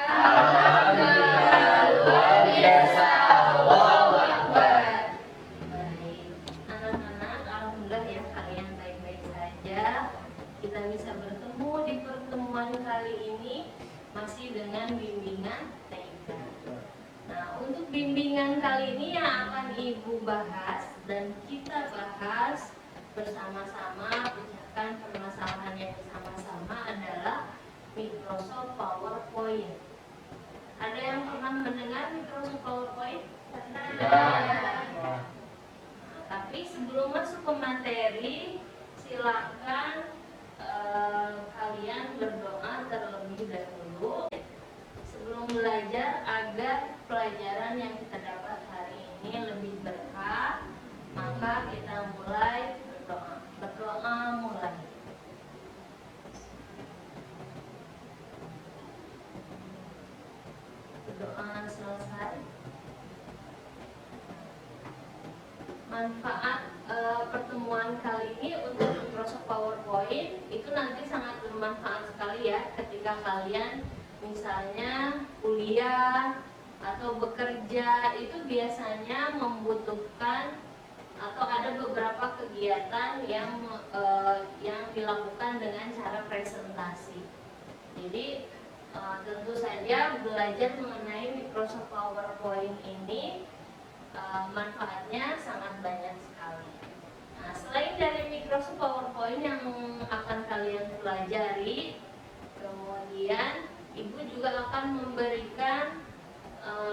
Alhamdulillah, luar biasa. Allahu Akbar. Baik, anak-anak, alhamdulillah ya kalian baik-baik saja. Kita bisa bertemu di pertemuan kali ini masih dengan bimbingan TK. Nah, untuk bimbingan kali ini yang akan Ibu bahas dan kita bahas bersama-sama, pecahkan permasalahannya bersama-sama adalah Microsoft PowerPoint. Ada yang pernah mendengar Microsoft PowerPoint? Nah, tapi sebelum masuk ke materi, silakan kalian berdoa terlebih dahulu sebelum belajar agar pelajaran yang kita dapat hari ini lebih berkah. Maka kita mulai berdoa mulai. Berdoa selesai. Manfaat pertemuan kali ini untuk Microsoft PowerPoint itu nanti sangat bermanfaat sekali ya ketika kalian misalnya kuliah atau bekerja, itu biasanya membutuhkan atau ada beberapa kegiatan yang dilakukan dengan cara presentasi. Jadi tentu saja belajar mengenai Microsoft PowerPoint ini manfaatnya sangat banyak sekali. Nah, selain dari Microsoft PowerPoint yang akan kalian pelajari, kemudian Ibu juga akan memberikan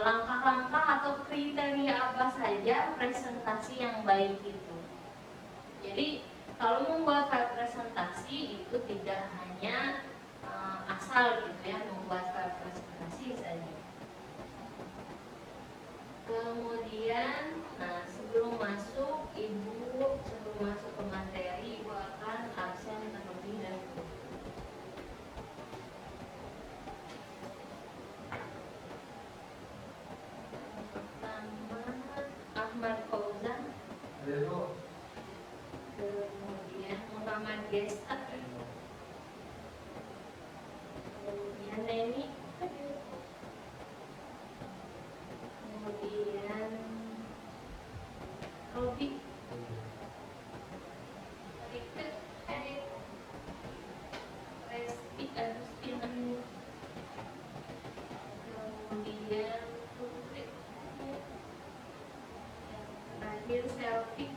langkah-langkah atau kriteria apa saja presentasi yang baik itu. Jadi kalau membuat file presentasi itu tidak hanya asal gitu ya, membuat file presentasi saja. Kemudian, nah sebelum masuk ke materi, Ibu akan absen terlebih dahulu. Pertama, Ahmad Fauzan. Kemudian Muhammad Gesat. Kemudian Neni. Kemudian Robi. Rike, Adit. Resti, Agustin. Kemudian Putri. Terakhir Selfie.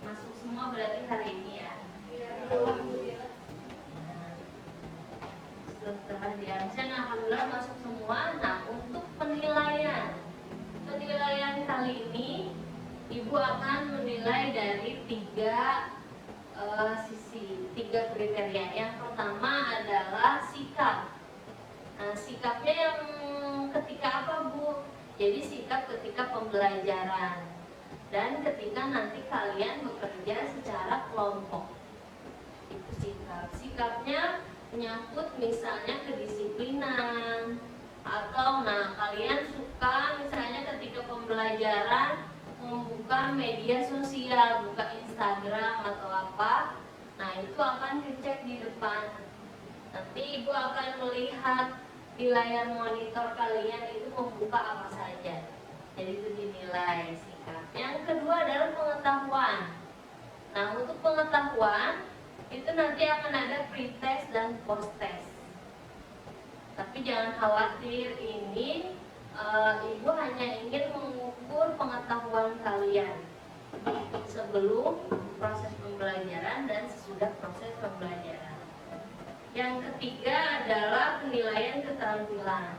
Masuk semua berarti hari ini ya. Setelah diabsen alhamdulillah masuk semua. Nah, untuk penilaian kali ini Ibu akan menilai dari tiga kriteria. Yang pertama adalah sikap. Nah, sikapnya yang ketika apa, Bu? Jadi sikap ketika pembelajaran dan ketika nanti kalian bekerja secara kelompok. Itu sikapnya menyangkut misalnya kedisiplinan, atau kalian suka misalnya ketika pembelajaran membuka media sosial, buka Instagram atau apa. Nah, itu akan dicek di depan. Nanti Ibu akan melihat di layar monitor kalian itu membuka apa saja. Jadi itu dinilai sikap. Yang kedua adalah pengetahuan. Nah, untuk pengetahuan itu nanti akan ada pre-test dan post-test. Tapi jangan khawatir, ini Ibu hanya ingin mengukur pengetahuan kalian sebelum proses pembelajaran dan sesudah proses pembelajaran. Yang ketiga adalah penilaian keterampilan.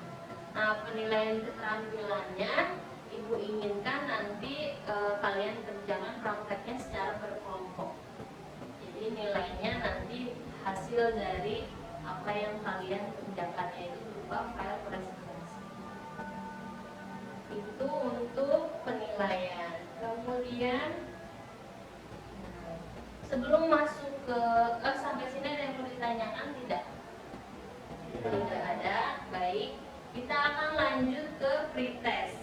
Nah, penilaian keterampilannya Ibu inginkan nanti kalian kerjakan prakteknya secara berkelompok. Jadi nilainya nanti hasil dari apa yang kalian kerjakan, yaitu berupa file presentasi. Itu untuk penilaian. Kemudian sebelum masuk ke sampai sini ada yang mau ditanyakan tidak? Tidak ada. Baik, kita akan lanjut ke pretest.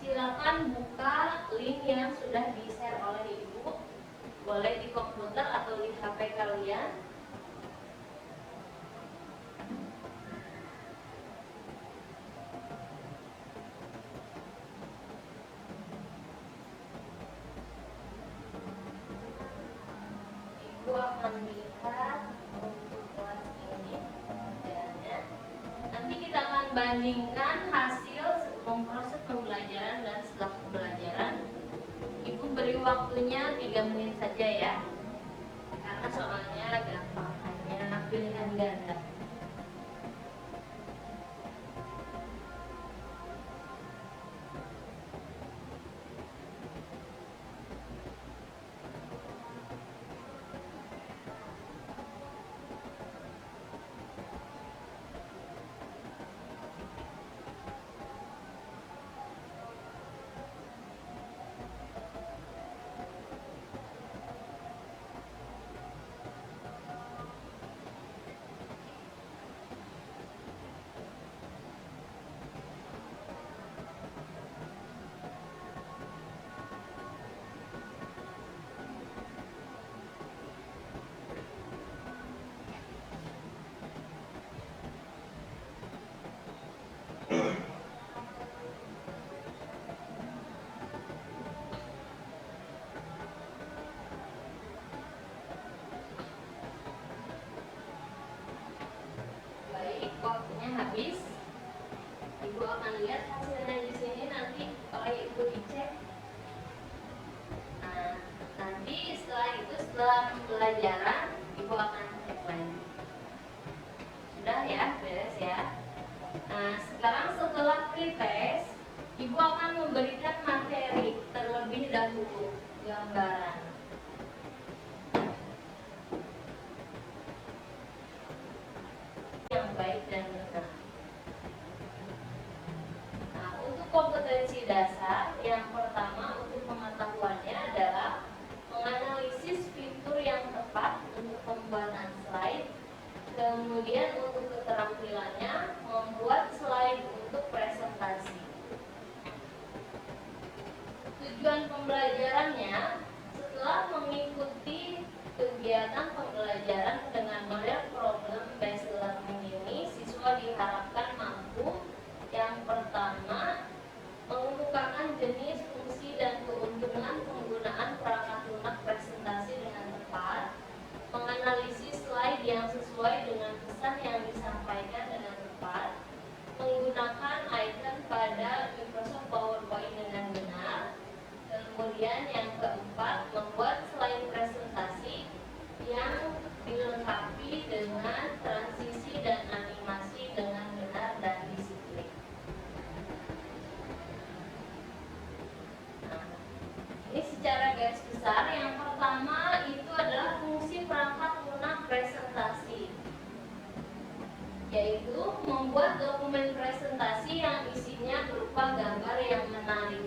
Silakan buka link yang sudah di-share oleh Ibu, boleh di komputer atau di HP kalian. akan lihat untuk kelas ini materialnya. Nanti kita akan bandingkan hasil sebelum proses pembelajaran dan setelah pembelajaran. Ibu beri waktunya 3 menit saja ya, karena soalnya gampang, hanya pilihan ganda. Waktunya habis. Ibu akan lihat hasilnya di sini nanti oleh ibu dicek. Nah, nanti setelah itu, setelah pembelajaran, ibu akan cek lagi. Sudah ya, beres ya. Nah, sekarang setelah pretest, ibu akan memberikan materi terlebih dahulu, gambaran. Yang baik dan benar. Nah, untuk kompetensi dasar, yang pertama untuk pengetahuannya adalah menganalisis fitur yang tepat untuk pembuatan slide. Kemudian untuk keterampilannya, membuat slide untuk presentasi. Tujuan pembelajarannya, setelah mengikuti kegiatan pembelajaran dengan model problem based learning ini, siswa diharapkan mampu yang pertama mengemukakan jenis, fungsi, dan keuntungan penggunaan perangkat lunak presentasi dengan tepat, menganalisis slide yang sesuai dengan pesan yang disampaikan dengan tepat, menggunakan icon pada Microsoft PowerPoint dengan benar. Kemudian yang keempat, membuat slide presentasi yang dilengkapi dengan transisi dan animasi dengan benar dan disiplin. Nah, ini secara garis besar, yang pertama itu adalah fungsi perangkat lunak presentasi, yaitu membuat dokumen presentasi yang isinya berupa gambar yang menarik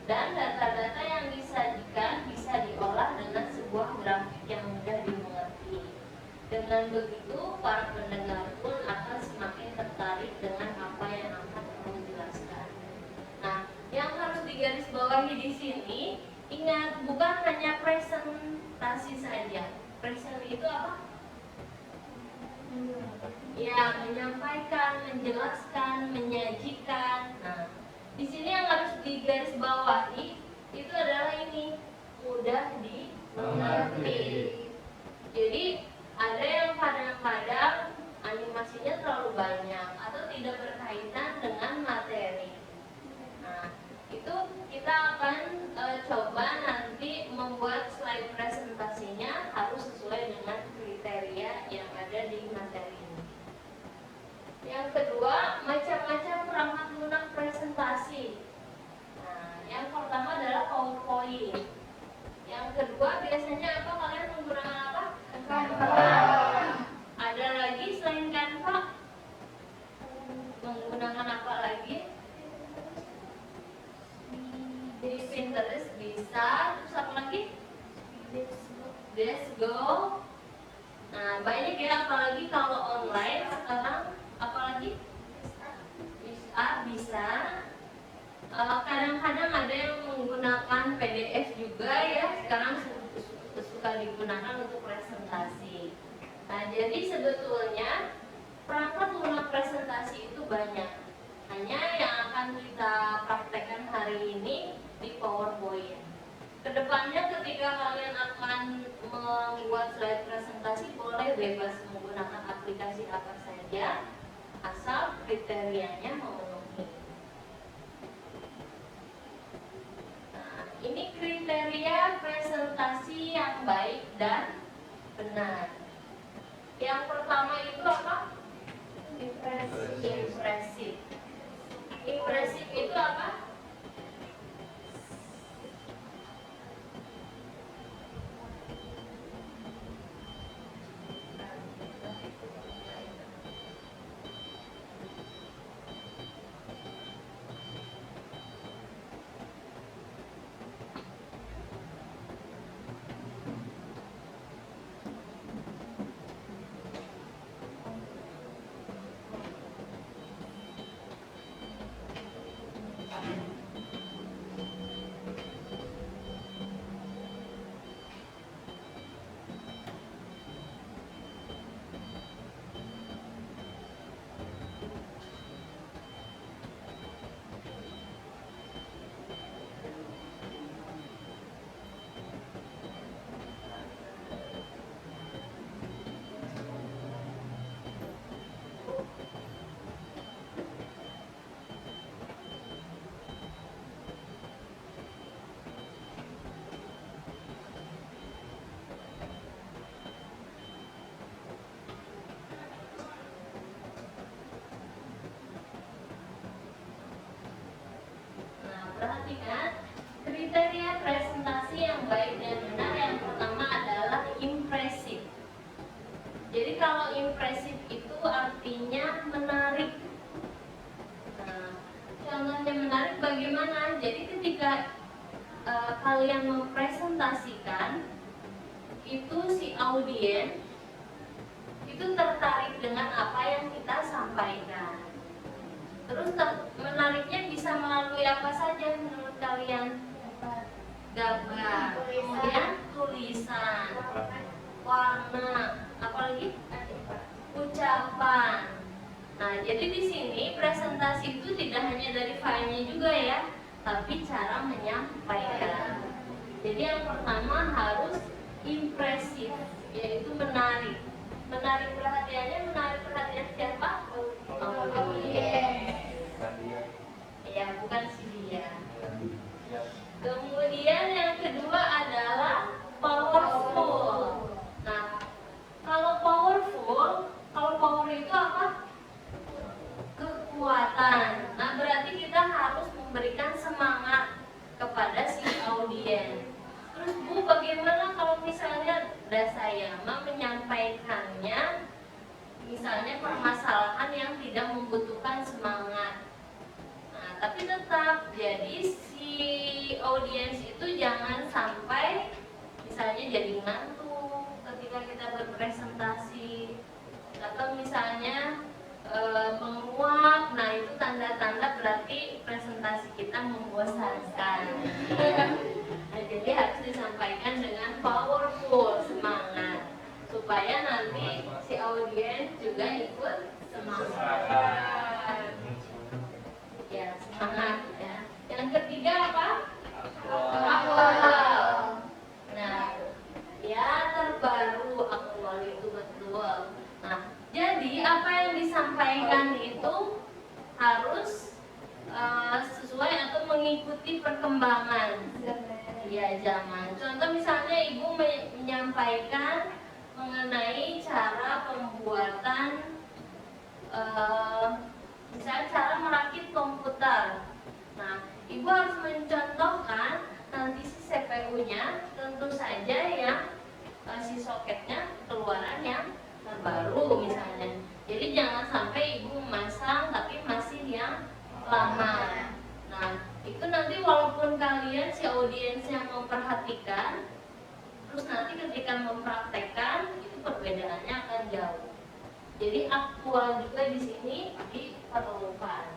dan data-data yang disajikan bisa diolah dengan sebuah grafik yang mudah dimengerti. Dengan begitu, para pendengar pun akan semakin tertarik dengan apa yang akan kamu jelaskan. Nah, yang harus digarisbawahi di sini, ingat, bukan hanya presentasi saja. Present itu apa? Ya, menyampaikan, menjelaskan, menyajikan. Nah, di sini yang harus digarisbawahi itu adalah ini, mudah dimengerti. Jadi ada yang kadang-kadang animasinya terlalu banyak atau tidak berkaitan dengan materi. Nah, itu kita akan coba nanti membuat slide presentasinya harus sesuai dengan kriteria yang ada di materi ini. Yang kedua, macam-macam perangkat lunak presentasi. Nah, yang pertama adalah PowerPoint. Yang kedua, biasanya apa, kalian menggunakan apa? Canva. Ada lagi selain Canva? Menggunakan apa lagi? Di Pinterest bisa. Terus apa lagi? Let's go. Nah, banyak ya, apalagi kalau online sekarang. Apalagi bisa. Kadang-kadang ada yang menggunakan PDF juga ya, sekarang suka digunakan untuk presentasi. Nah, jadi sebetulnya perangkat lunak presentasi itu banyak. Hanya yang akan kita praktekkan hari ini di PowerPoint. Kedepannya ketika kalian akan membuat slide presentasi saja asal kriterianya memenuhi. Nah, ini kriteria presentasi yang baik dan benar. Yang pertama itu apa? Impresif. Impresif itu apa? Perhatikan, kriteria presentasi yang baik dan benar yang pertama adalah impresif. Jadi kalau impresif itu artinya menarik. Nah, contohnya menarik bagaimana? Jadi ketika kalian mempresentasikan, itu si audiens itu tertarik dengan apa yang kita sampaikan. Terus menariknya bisa melalui apa saja menurut kalian? Gambar, kemudian tulisan, warna, apalagi ucapan. Nah, jadi di sini presentasi itu tidak hanya dari filenya juga ya, tapi cara menyampaikan. Jadi yang pertama harus impresif, yaitu menarik. Menarik perhatiannya, menarik perhatian siapa? Ya, bukan si dia. Kemudian yang kedua adalah powerful. Nah, kalau power itu apa? Kekuatan. Nah, berarti kita harus memberikan semangat kepada si audiens. Terus Bu, bagaimana kalau misalnya saya menyampaikannya, misalnya permasalahan yang tidak membutuhkan semangat. Nah, tapi tetap jadi si audiens itu jangan sampai misalnya jadi ngantuk ketika kita berpresentasi, atau misalnya menguap. Nah, itu tanda-tanda berarti presentasi kita membosankan. Nah, jadi harus disampaikan dengan powerful, semangat, supaya nanti si audiens juga ikut semangat. Ya, semangat ya. Yang ketiga apa? Aktual. Nah, ya terbaru, aktual itu betul. Nah, jadi apa yang disampaikan itu harus sesuai atau mengikuti perkembangan ya zaman. Contoh misalnya Ibu menyampaikan mengenai cara pembuatan misalnya cara merakit komputer. Nah, Ibu harus mencontohkan nanti si CPU-nya tentu saja yang si soketnya keluaran yang terbaru misalnya. Jadi jangan sampai Ibu memasang tapi masih yang lama. Nah, itu nanti walaupun kalian si audiens yang memperhatikan, terus nanti ketika mempraktekkan itu perbedaannya akan jauh. Jadi aktual juga di sini diperlukan.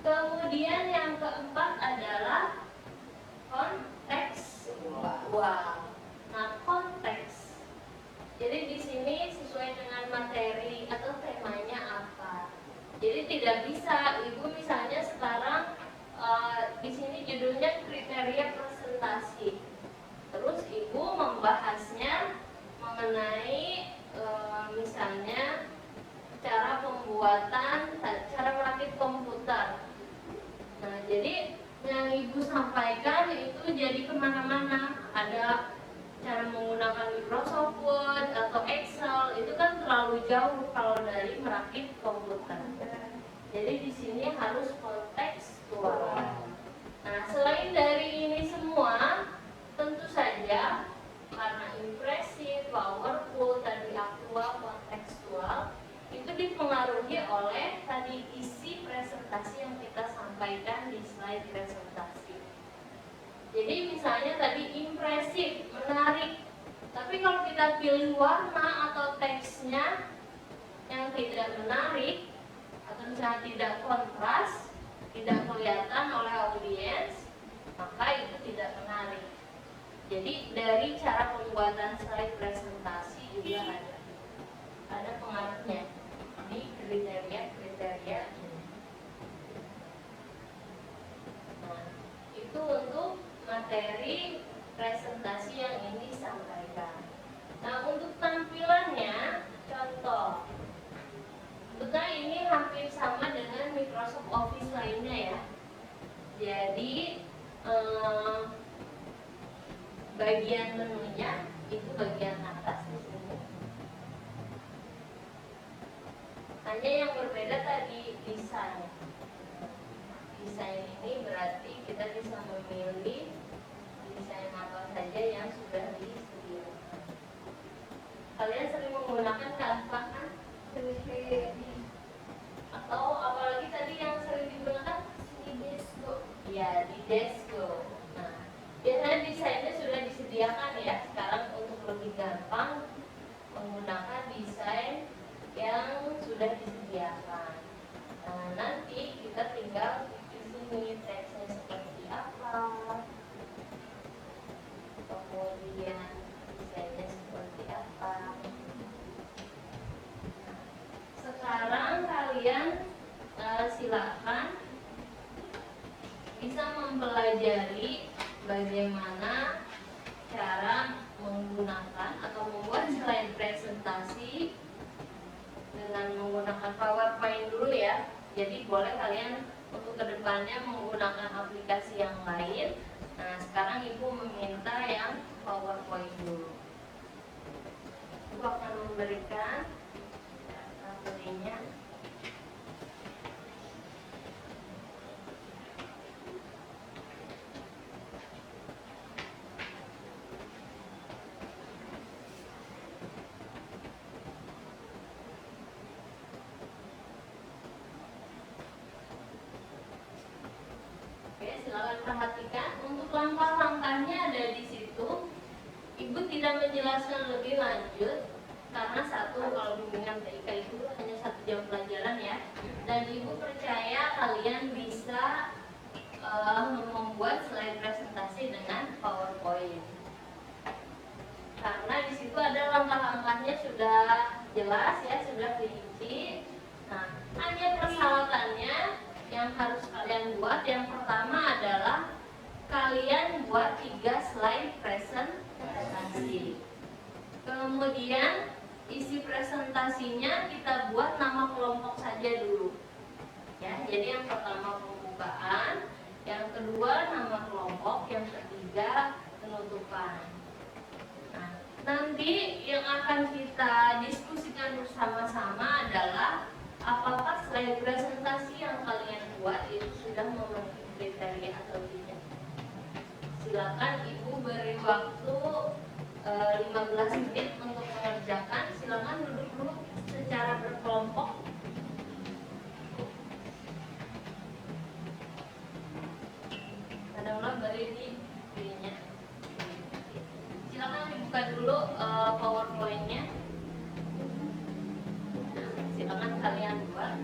Kemudian yang keempat adalah kontekstual. Nah, konteks. Jadi di sini sesuai dengan materi atau temanya apa. Jadi tidak bisa Ibu misalnya sekarang di sini judulnya kriteria presentasi. Terus Ibu membahasnya mengenai misalnya cara merakit komputer. Nah, jadi yang Ibu sampaikan itu jadi kemana-mana. Ada cara menggunakan Microsoft Word atau Excel, itu kan terlalu jauh kalau dari merakit komputer. Jadi di sini harus kontekstual. Nah, selain dari ini semua, tentu saja karena impresif, powerful, tadi aktual, kontekstual, itu dipengaruhi oleh tadi isi presentasi yang kita sampaikan di slide presentasi. Jadi misalnya tadi impresif, menarik, tapi kalau kita pilih warna atau teksnya yang tidak menarik atau misalnya tidak kontras, tidak kelihatan oleh audiens, maka itu tidak menarik. Jadi dari cara pembuatan slide presentasi juga ada pengaruhnya. Ini kriteria. Nah, itu untuk materi presentasi yang ini disampaikan. Nah, untuk tampilannya, contoh. Sebetulnya ini hampir sama dengan Microsoft Office lainnya ya. Jadi bagian menunya itu bagian atas di sini. Hanya yang berbeda tadi desain. Desain ini berarti kita bisa memilih desain apa saja yang sudah disediakan. Kalian sering menggunakan Canva kan? Atau apalagi tadi yang sering digunakan di Desktop. Ya, di Desktop. Nah, biasanya desainnya sudah disediakan ya. Sekarang untuk lebih gampang menggunakan desain yang sudah disediakan. Nah, nanti kita tinggal di sini teksnya seperti apa, kemudian desainnya seperti apa. Sekarang kalian silakan bisa mempelajari bagaimana cara menggunakan atau membuat slide presentasi dengan menggunakan PowerPoint dulu ya. Jadi boleh kalian untuk kedepannya menggunakan aplikasi yang lain. Nah, sekarang Ibu meminta yang PowerPoint dulu. Ibu akan memberikan materinya. Silakan perhatikan untuk langkah-langkahnya ada di situ. Ibu tidak menjelaskan lebih lanjut karena kalau bimbingan TIK itu hanya 1 jam pelajaran ya. Dan Ibu percaya kalian bisa membuat slide presentasi dengan PowerPoint. Karena di situ ada langkah-langkahnya sudah jelas ya, sudah dirinci. Nah, hanya persyaratannya yang harus kalian buat, yang pertama adalah kalian buat 3 slide presentasi. Kemudian isi presentasinya kita buat nama kelompok saja dulu. Ya, jadi yang pertama pembukaan, yang kedua nama kelompok, yang ketiga penutupan. Nah, nanti yang akan kita diskusikan bersama-sama adalah apakah slide presentasi yang kalian buat itu sudah memenuhi kriteria atau tidak. Silakan Ibu beri waktu 15 menit untuk mengerjakan. Silakan duduk dulu secara berkelompok. Kadang-kadang beri di ininya. Silakan dibuka dulu PowerPoint-nya. Silakan kalian buat.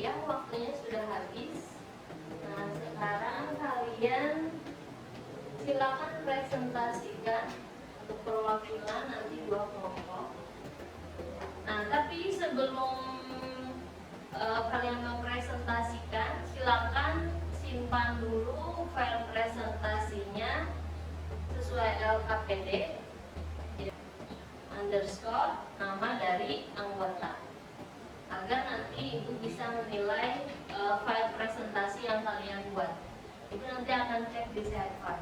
yang waktunya sudah habis. Nah, sekarang kemudian silakan presentasikan untuk perwakilan nanti 2 kelompok. Nah, tapi sebelum kalian mempresentasikan, silakan simpan dulu file presentasinya sesuai LKPD underscore nama dari anggota, agar nanti ibu bisa menilai file presentasi yang kalian buat. Ibu nanti akan cek di server.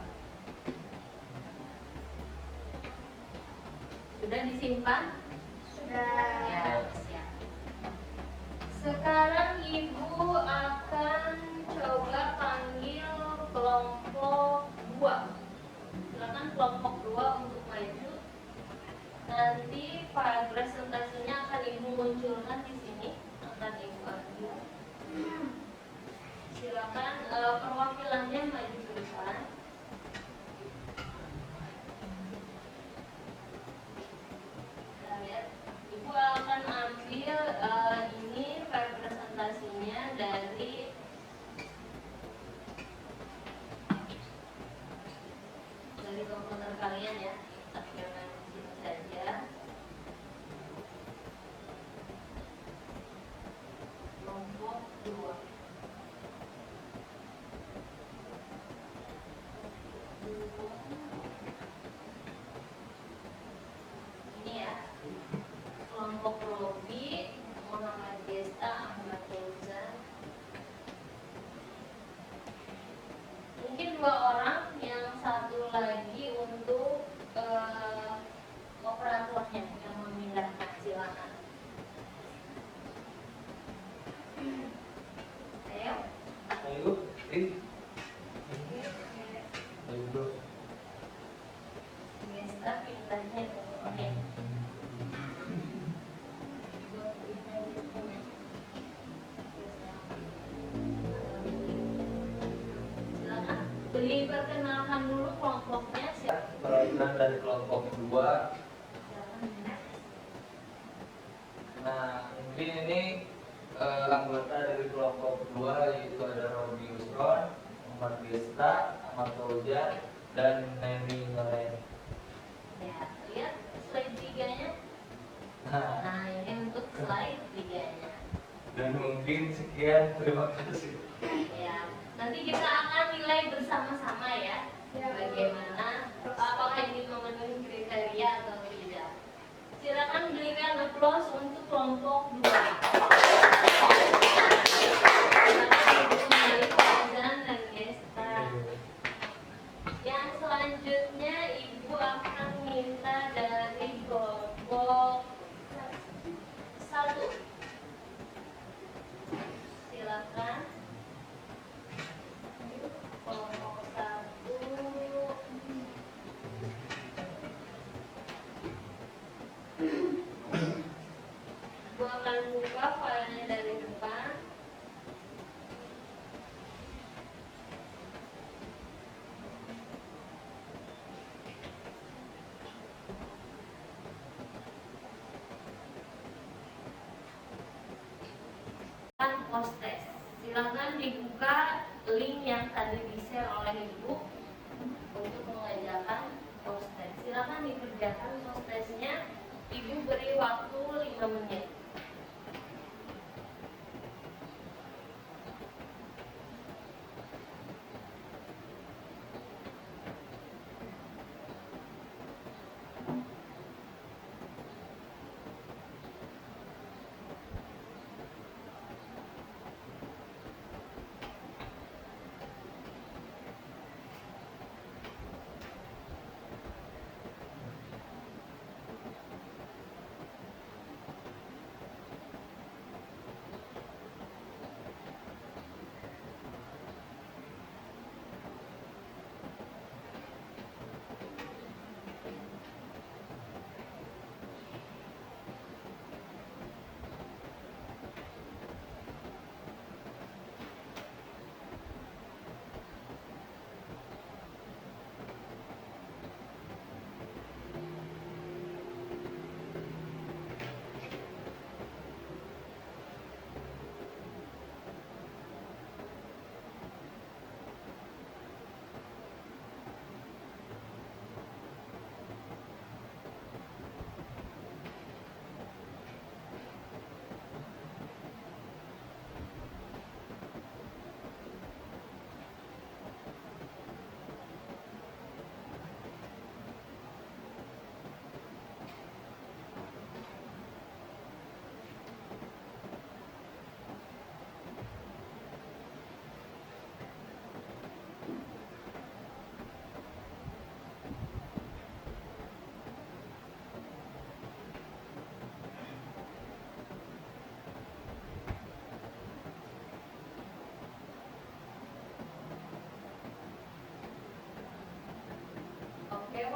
Sudah disimpan? Sudah. Ya, siap. Sekarang ibu akan coba panggil kelompok 2. Silakan kelompok 2 untuk maju. Nanti file presentasinya akan ibu munculkan di sini, akan ibu ambil. Silakan perwakilannya maju ke depan. Kita lihat, ibu akan ambil ini file presentasinya dari komputer kalian ya. Jangan di sini saja. Kelompok 2. Ini ya. Kelompok Robi, Muhammad Desta, Ahmad Fauzan. Mungkin 2 orang, yang satu lagi untuk operatornya yang memindahkan, silakan. Ayo. Ayo, bro. Desta pindahnya ke oke. Silakan. Diperkenalkan dulu kelompoknya siapa? Perwakilan dari kelompok 2. Nah, mungkin ini anggota dari kelompok 2, yaitu ada Robi Usron, Muhammad Desta, Ahmad Fauzan, dan Neni Noren. Ya, lihat slide 3-nya. Nah, ini untuk slide 3-nya. Dan mungkin sekian, terima kasih. Ya, nanti kita akan nilai bersama-sama ya. Bagaimana, apakah ini memenuhi kriteria atau tidak. Silakan berikan applause untuk kelompok 2. Kembali Fauzan dan Desta. Yang selanjutnya ibu akan minta dari kelompok 1. Silakan. Kelompok 1. Ibu akan buka filenya dari depan. Post-test. Silakan dibuka link yang tadi di-share oleh ibu untuk mengerjakan post-test. Silakan dikerjakan post-testnya. Ibu beri waktu 5 menit.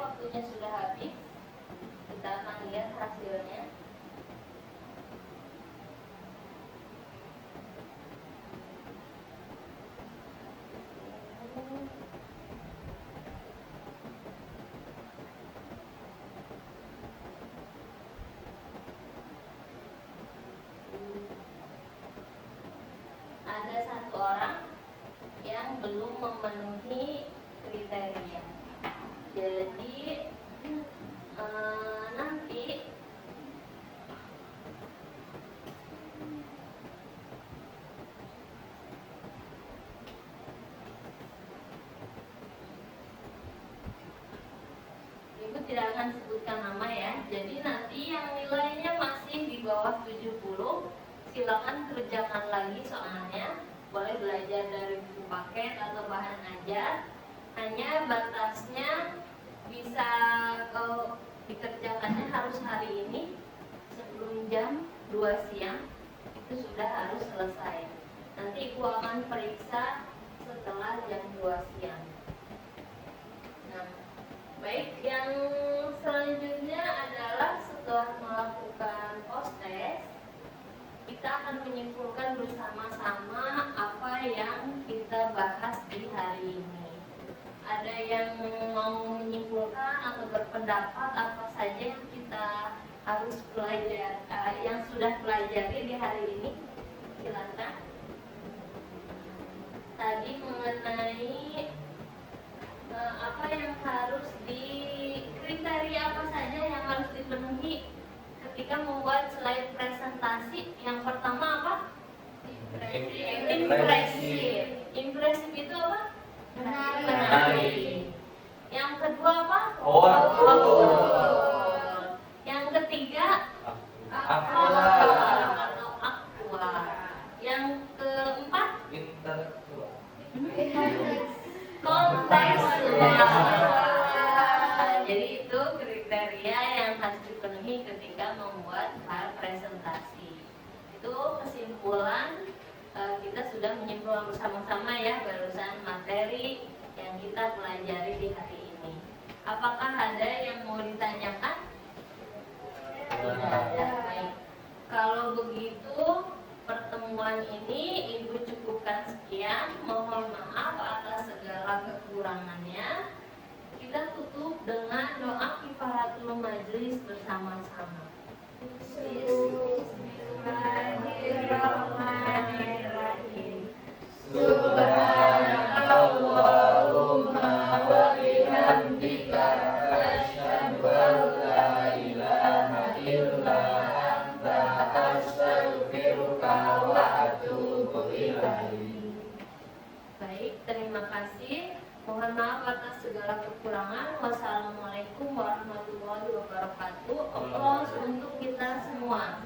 waktunya sudah habis. Kita akan lihat hasilnya. Ada satu orang yang belum memenuhi kriteria. Jadi nanti Ibu tidak akan sebutkan nama ya. Jadi nanti yang nilainya masih di bawah 70, silakan kerjakan lagi soalnya. Boleh belajar dari buku paket atau bahan ajar. Hanya batasnya bisa kalau dikerjakannya harus hari ini sebelum jam 2 siang itu sudah harus selesai. Nanti Ibu akan periksa setelah jam 2 siang. Nah, baik, yang selanjutnya adalah setelah melakukan post-test, kita akan menyimpulkan bersama-sama apa yang kita bahas di hari ini. Ada yang mau menyimpulkan atau berpendapat apa saja yang kita harus belajar, yang sudah pelajari di hari ini? Silakan. Tadi mengenai apa yang harus kriteria apa saja yang harus dipenuhi ketika membuat slide presentasi. Yang pertama apa? Impresif. Impresif itu apa? Menarik. Yang kedua apa? Powerful. Yang ketiga atau aktual. Yang keempat kontekstual. Jadi itu kriteria yang harus dipenuhi ketika membuat file presentasi. Itu kesimpulan, kita sudah menyimpulkan bersama-sama ya barusan materi yang kita pelajari di hari ini. Apakah ada yang mau ditanyakan? Tidak ada. Baik. Kalau begitu pertemuan ini Ibu cukupkan sekian. Mohon maaf atas segala kekurangannya. Kita tutup dengan doa kifaratul majlis bersama-sama. Bismillahirrahmanirrahim. Subhanallahumma wa bihamdika asyhadu an la ilaha illa anta astaghfiruka wa atubu ilaik. Baik, terima kasih. Mohon maaf atas segala kekurangan. Wassalamualaikum warahmatullahi wabarakatuh. Aplaus untuk kita semua.